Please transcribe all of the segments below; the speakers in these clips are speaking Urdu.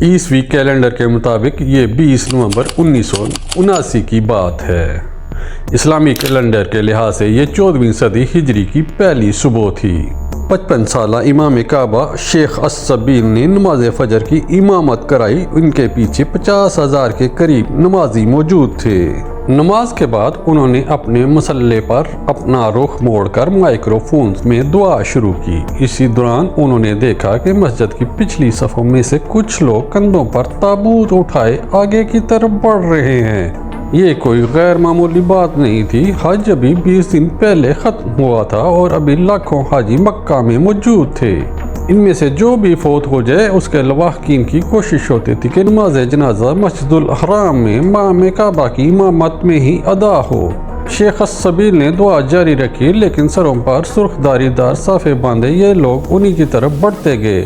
عیسوی کیلنڈر کے مطابق یہ 20 نومبر 1979 کی بات ہے۔ اسلامی کیلنڈر کے لحاظ سے یہ 14ویں صدی ہجری کی پہلی صبح تھی۔ 55 سالہ امام کعبہ شیخ السبیل نے نماز فجر کی امامت کرائی۔ ان کے پیچھے 50,000 کے قریب نمازی موجود تھے۔ نماز کے بعد انہوں نے اپنے مصلی پر اپنا رخ موڑ کر مائکرو فونز میں دعا شروع کی۔ اسی دوران انہوں نے دیکھا کہ مسجد کی پچھلی صفوں میں سے کچھ لوگ کندھوں پر تابوت اٹھائے آگے کی طرف بڑھ رہے ہیں۔ یہ کوئی غیر معمولی بات نہیں تھی۔ حج ابھی 20 دن پہلے ختم ہوا تھا اور ابھی لاکھوں حاجی مکہ میں موجود تھے۔ ان میں سے جو بھی فوت ہو جائے اس کے لواحقین کی کوشش ہوتی تھی کہ نماز جنازہ مسجد الحرام میں امام کعبہ کی امامت میں ہی ادا ہو۔ شیخ السبیل نے دعا جاری رکھی، لیکن سروں پر سرخ داری دار صافے باندھے یہ لوگ انہی کی طرف بڑھتے گئے،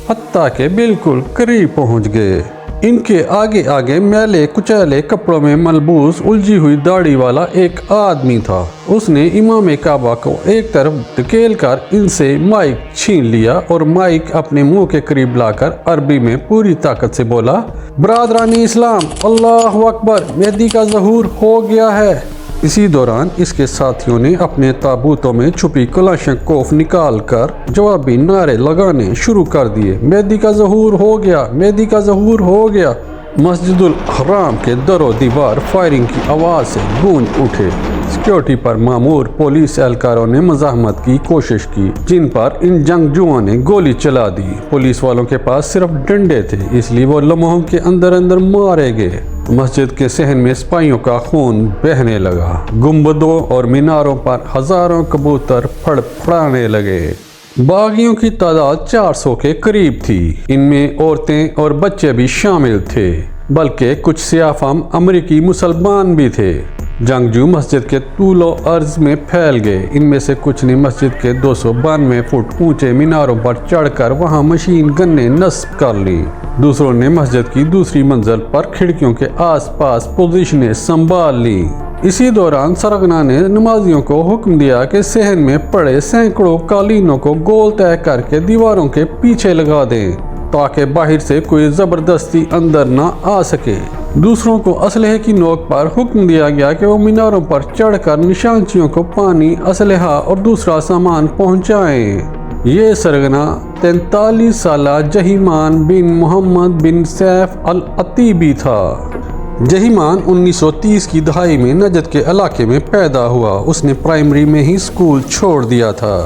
حتیٰ کہ بالکل قریب پہنچ گئے۔ ان کے آگے آگے میلے کچیلے کپڑوں میں ملبوس الجھی ہوئی داڑھی والا ایک آدمی تھا۔ اس نے امام کعبہ کو ایک طرف دھکیل کر ان سے مائک چھین لیا اور مائک اپنے منہ کے قریب لا کر عربی میں پوری طاقت سے بولا، برادران اسلام، اللہ اکبر، مہدی کا ظہور ہو گیا ہے۔ اسی دوران اس کے ساتھیوں نے اپنے تابوتوں میں چھپی کلاشنکوف نکال کر جوابی نعرے لگانے شروع کر دیے، مہدی کا ظہور ہو گیا، مہدی کا ظہور ہو گیا۔ مسجد الحرام کے در و دیوار فائرنگ کی آواز سے گونج اٹھے۔ سیکیورٹی پر مامور پولیس اہلکاروں نے مزاحمت کی کوشش کی، جن پر ان جنگجوؤں نے گولی چلا دی۔ پولیس والوں کے پاس صرف ڈنڈے تھے، اس لیے وہ لمحوں کے اندر اندر مارے گئے۔ مسجد کے صحن میں سپاہیوں کا خون بہنے لگا۔ گنبدوں اور میناروں پر ہزاروں کبوتر پھڑ پھڑانے لگے۔ باغیوں کی تعداد 400 کے قریب تھی۔ ان میں عورتیں اور بچے بھی شامل تھے، بلکہ کچھ سیاہ فام امریکی مسلمان بھی تھے۔ جنگجو مسجد کے طول و عرض میں پھیل گئے۔ ان میں سے کچھ نے مسجد کے 292 فٹ اونچے میناروں پر چڑھ کر وہاں مشین گنیں نصب کر لیں۔ دوسروں نے مسجد کی دوسری منزل پر کھڑکیوں کے آس پاس پوزیشنیں سنبھال لیں۔ اسی دوران سرغنہ نے نمازیوں کو حکم دیا کہ صحن میں پڑے سینکڑوں قالینوں کو گول طے کر کے دیواروں کے پیچھے لگا دیں، تاکہ باہر سے کوئی زبردستی اندر نہ آ سکے۔ دوسروں کو اسلحے کی نوک پر حکم دیا گیا کہ وہ میناروں پر چڑھ کر نشانچیوں کو پانی، اسلحہ اور دوسرا سامان پہنچائیں۔ یہ سرغنہ 43 سالہ جہیمان بن محمد بن سیف العتیبی تھا۔ جہیمان 1930 کی دہائی میں نجد کے علاقے میں پیدا ہوا۔ اس نے پرائمری میں ہی اسکول چھوڑ دیا تھا۔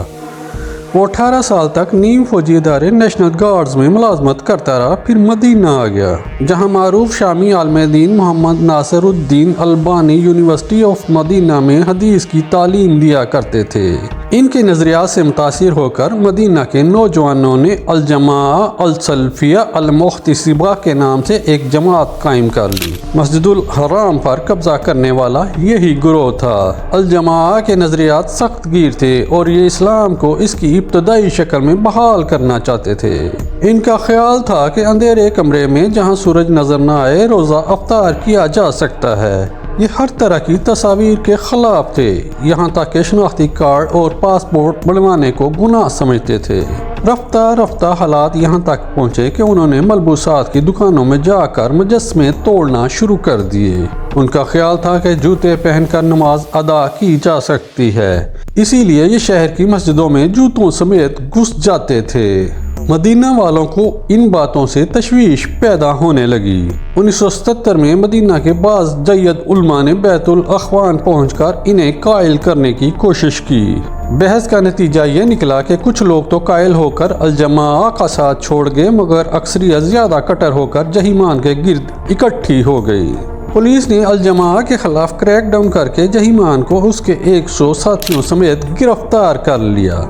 وہ 18 سال تک نیم فوجی ادارے نیشنل گارڈز میں ملازمت کرتا رہا، پھر مدینہ آ گیا، جہاں معروف شامی عالم دین محمد ناصر الدین البانی یونیورسٹی آف مدینہ میں حدیث کی تعلیم دیا کرتے تھے۔ ان کے نظریات سے متاثر ہو کر مدینہ کے نوجوانوں نے الجماعہ السلفیہ المحتسبہ کے نام سے ایک جماعت قائم کر لی۔ مسجد الحرام پر قبضہ کرنے والا یہی گروہ تھا۔ الجماعہ کے نظریات سخت گیر تھے اور یہ اسلام کو اس کی ابتدائی شکل میں بحال کرنا چاہتے تھے۔ ان کا خیال تھا کہ اندھیرے کمرے میں جہاں سورج نظر نہ آئے روزہ افطار کیا جا سکتا ہے۔ یہ ہر طرح کی تصاویر کے خلاف تھے، یہاں تک کہ شناختی کارڈ اور پاسپورٹ بنوانے کو گناہ سمجھتے تھے۔ رفتہ رفتہ حالات یہاں تک پہنچے کہ انہوں نے ملبوسات کی دکانوں میں جا کر مجسمے توڑنا شروع کر دیے۔ ان کا خیال تھا کہ جوتے پہن کر نماز ادا کی جا سکتی ہے، اسی لیے یہ شہر کی مسجدوں میں جوتوں سمیت گھس جاتے تھے۔ مدینہ والوں کو ان باتوں سے تشویش پیدا ہونے لگی۔ 1977 میں مدینہ کے بعض جید علماء نے بیت الاخوان پہنچ کر انہیں قائل کرنے کی کوشش کی۔ بحث کا نتیجہ یہ نکلا کہ کچھ لوگ تو قائل ہو کر الجماعہ کا ساتھ چھوڑ گئے، مگر اکثریت زیادہ کٹر ہو کر جہیمان کے گرد اکٹھی ہو گئی۔ پولیس نے الجماعہ کے خلاف کریک ڈاؤن کر کے جہیمان کو اس کے 100 ساتھیوں سمیت گرفتار کر لیا۔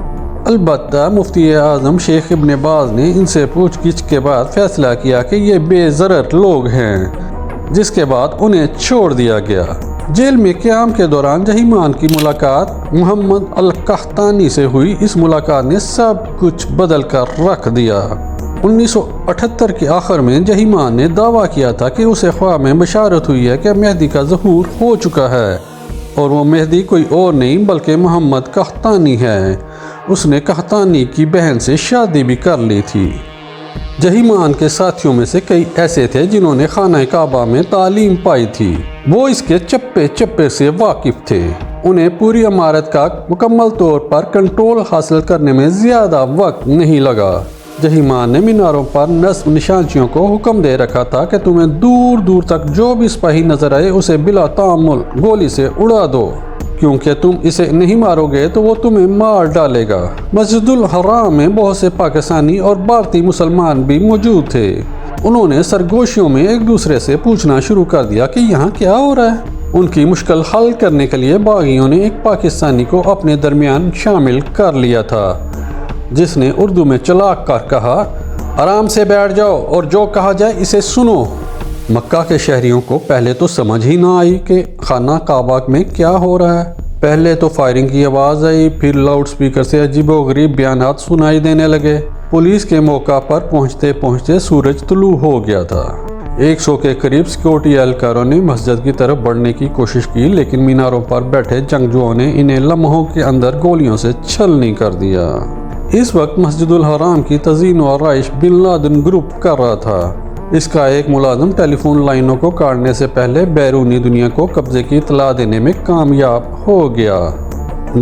البتہ مفتی اعظم شیخ ابن باز نے ان سے پوچھ گچھ کے بعد فیصلہ کیا کہ یہ بے ضرر لوگ ہیں، جس کے بعد انہیں چھوڑ دیا گیا۔ جیل میں قیام کے دوران جہیمان کی ملاقات محمد القحطانی سے ہوئی۔ اس ملاقات نے سب کچھ بدل کر رکھ دیا۔ 1978 کے آخر میں جہیمان نے دعویٰ کیا تھا کہ اسے خواب میں بشارت ہوئی ہے کہ مہدی کا ظہور ہو چکا ہے، اور وہ مہدی کوئی اور نہیں بلکہ محمد قحطانی ہے۔ اس نے قحطانی کی بہن سے شادی بھی کر لی تھی۔ جہیمان کے ساتھیوں میں سے کئی ایسے تھے جنہوں نے خانہ کعبہ میں تعلیم پائی تھی، وہ اس کے چپے چپے سے واقف تھے۔ انہیں پوری عمارت کا مکمل طور پر کنٹرول حاصل کرنے میں زیادہ وقت نہیں لگا۔ جہیمان نے میناروں پر نصب نشانچیوں کو حکم دے رکھا تھا کہ تمہیں دور دور تک جو بھی سپاہی نظر آئے اسے بلا تعامل گولی سے اڑا دو، کیونکہ تم اسے نہیں مارو گے تو وہ تمہیں مار ڈالے گا۔ مسجد الحرام میں بہت سے پاکستانی اور بھارتی مسلمان بھی موجود تھے۔ انہوں نے سرگوشیوں میں ایک دوسرے سے پوچھنا شروع کر دیا کہ یہاں کیا ہو رہا ہے۔ ان کی مشکل حل کرنے کے لیے باغیوں نے ایک پاکستانی کو اپنے درمیان شامل کر لیا تھا، جس نے اردو میں چلاک کر کہا، آرام سے بیٹھ جاؤ اور جو کہا جائے اسے سنو۔ مکہ کے شہریوں کو پہلے تو سمجھ ہی نہ آئی کہ خانہ کعبہ میں کیا ہو رہا ہے۔ پہلے تو فائرنگ کی آواز آئی، پھر لاؤڈ سپیکر سے عجیب و غریب بیانات سنائی دینے لگے۔ پولیس کے موقع پر پہنچتے پہنچتے سورج طلوع ہو گیا تھا۔ 100 کے قریب سیکورٹی اہلکاروں نے مسجد کی طرف بڑھنے کی کوشش کی، لیکن میناروں پر بیٹھے جنگجوؤں نے انہیں لمحوں کے اندر گولیوں سے چھلنی کر دیا۔ اس وقت مسجد الحرام کی تزئین و آرائش بن لادن گروپ کر رہا تھا۔ اس کا ایک ملازم ٹیلی فون لائنوں کو کاٹنے سے پہلے بیرونی دنیا کو قبضے کی اطلاع دینے میں کامیاب ہو گیا۔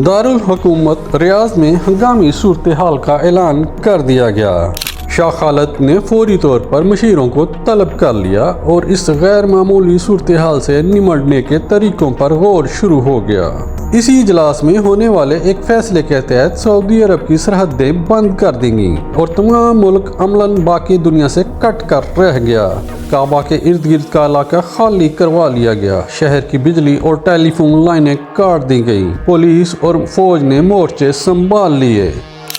دارالحکومت ریاض میں ہنگامی صورتحال کا اعلان کر دیا گیا۔ شاہ خالد نے فوری طور پر مشیروں کو طلب کر لیا اور اس غیر معمولی صورتحال سے نمٹنے کے طریقوں پر غور شروع ہو گیا۔ اسی اجلاس میں ہونے والے ایک فیصلے کے تحت سعودی عرب کی سرحدیں بند کر دیں گی اور تمام ملک عملاً باقی دنیا سے کٹ کر رہ گیا۔ کعبہ کے ارد گرد کا علاقہ خالی کروا لیا گیا۔ شہر کی بجلی اور ٹیلی فون لائنیں کاٹ دی گئیں۔ پولیس اور فوج نے مورچے سنبھال لیے۔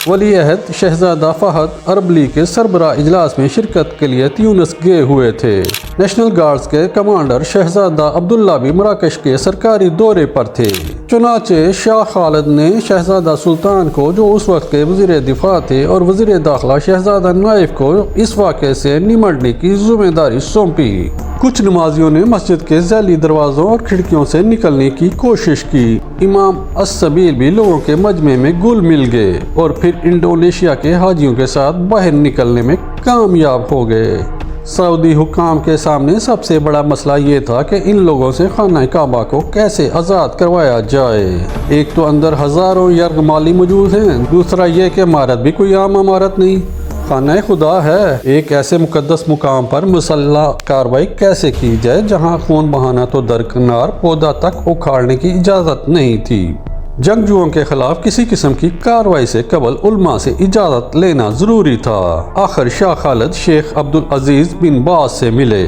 ولی عہد شہزادہ فہد عرب لیگ کے سربراہ اجلاس میں شرکت کے لیے تیونس گئے ہوئے تھے۔ نیشنل گارڈز کے کمانڈر شہزادہ عبداللہ بھی مراکش کے سرکاری دورے پر تھے۔ چنانچہ شاہ خالد نے شہزادہ سلطان کو، جو اس وقت کے وزیر دفاع تھے، اور وزیر داخلہ شہزادہ نائف کو اس واقعے سے نمٹنے کی ذمہ داری سونپی۔ کچھ نمازیوں نے مسجد کے ذیلی دروازوں اور کھڑکیوں سے نکلنے کی کوشش کی۔ امام السبیل بھی لوگوں کے مجمع میں گل مل گئے اور پھر انڈونیشیا کے حاجیوں کے ساتھ باہر نکلنے میں کامیاب ہو گئے۔ سعودی حکام کے سامنے سب سے بڑا مسئلہ یہ تھا کہ ان لوگوں سے خانہ کعبہ کو کیسے آزاد کروایا جائے۔ ایک تو اندر ہزاروں یرغمالی موجود ہیں، دوسرا یہ کہ عمارت بھی کوئی عام عمارت نہیں، خانہ خدا ہے۔ ایک ایسے مقدس مقام پر مسلح کارروائی کیسے کی جائے جہاں خون بہانا تو درکنار، پودا تک اکھاڑنے کی اجازت نہیں تھی۔ جنگجوؤں کے خلاف کسی قسم کی کارروائی سے قبل علماء سے اجازت لینا ضروری تھا۔ آخر شاہ خالد شیخ عبدالعزیز بن باز سے ملے۔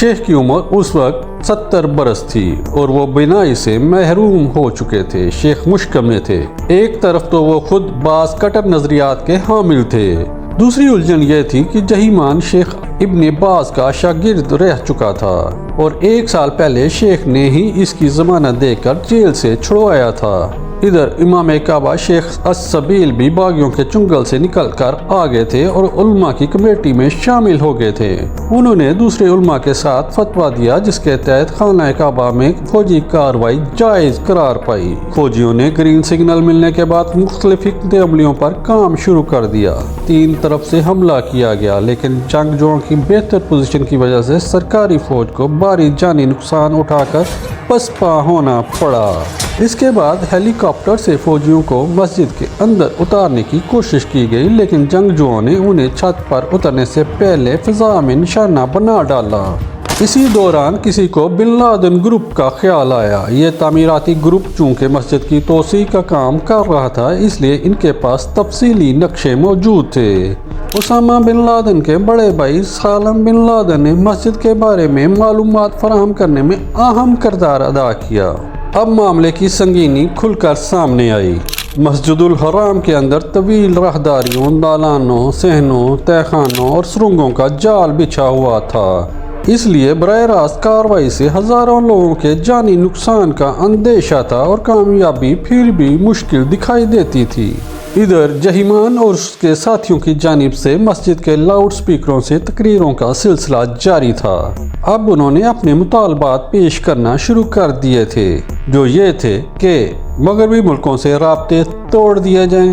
شیخ کی عمر اس وقت 70 برس تھی اور وہ بینائی سے محروم ہو چکے تھے۔ شیخ مشکل میں تھے۔ ایک طرف تو وہ خود بعض کٹر نظریات کے حامل تھے، دوسری الجھن یہ تھی کہ جہیمان شیخ ابن باز کا شاگرد رہ چکا تھا اور 1 سال پہلے شیخ نے ہی اس کی ضمانت دے کر جیل سے چھڑوایا تھا۔ ادھر امام کعبہ شیخ السبیل بھی باغیوں کے چنگل سے نکل کر آگے تھے اور علماء کی کمیٹی میں شامل ہو گئے تھے۔ انہوں نے دوسرے علماء کے ساتھ فتویٰ دیا جس کے تحت خانہ کعبہ میں فوجی کارروائی جائز قرار پائی۔ فوجیوں نے گرین سگنل ملنے کے بعد مختلف حکمت عملیوں پر کام شروع کر دیا۔ 3 طرف سے حملہ کیا گیا، لیکن جنگجوؤں کی بہتر پوزیشن کی وجہ سے سرکاری فوج کو بھاری جانی نقصان اٹھا کر پسپا ہونا پڑا۔ اس کے بعد ہیلی کاپٹر سے فوجیوں کو مسجد کے اندر اتارنے کی کوشش کی گئی، لیکن جنگجوؤں نے انہیں چھت پر اترنے سے پہلے فضا میں نشانہ بنا ڈالا۔ اسی دوران کسی کو بن لادن گروپ کا خیال آیا۔ یہ تعمیراتی گروپ چونکہ مسجد کی توسیع کا کام کر رہا تھا، اس لیے ان کے پاس تفصیلی نقشے موجود تھے۔ اسامہ بن لادن کے بڑے بھائی سالم بن لادن نے مسجد کے بارے میں معلومات فراہم کرنے میں اہم کردار ادا کیا۔ اب معاملے کی سنگینی کھل کر سامنے آئی۔ مسجد الحرام کے اندر طویل راہداریوں، دالانوں، صحنوں، تہخانوں اور سرنگوں کا جال بچھا ہوا تھا، اس لیے براہ راست کارروائی سے ہزاروں لوگوں کے جانی نقصان کا اندیشہ تھا اور کامیابی پھر بھی مشکل دکھائی دیتی تھی۔ ادھر جہیمان اور اس کے ساتھیوں کی جانب سے مسجد کے لاؤڈ سپیکروں سے تقریروں کا سلسلہ جاری تھا۔ اب انہوں نے اپنے مطالبات پیش کرنا شروع کر دیے تھے، جو یہ تھے کہ مغربی ملکوں سے رابطے توڑ دیے جائیں،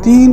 3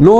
9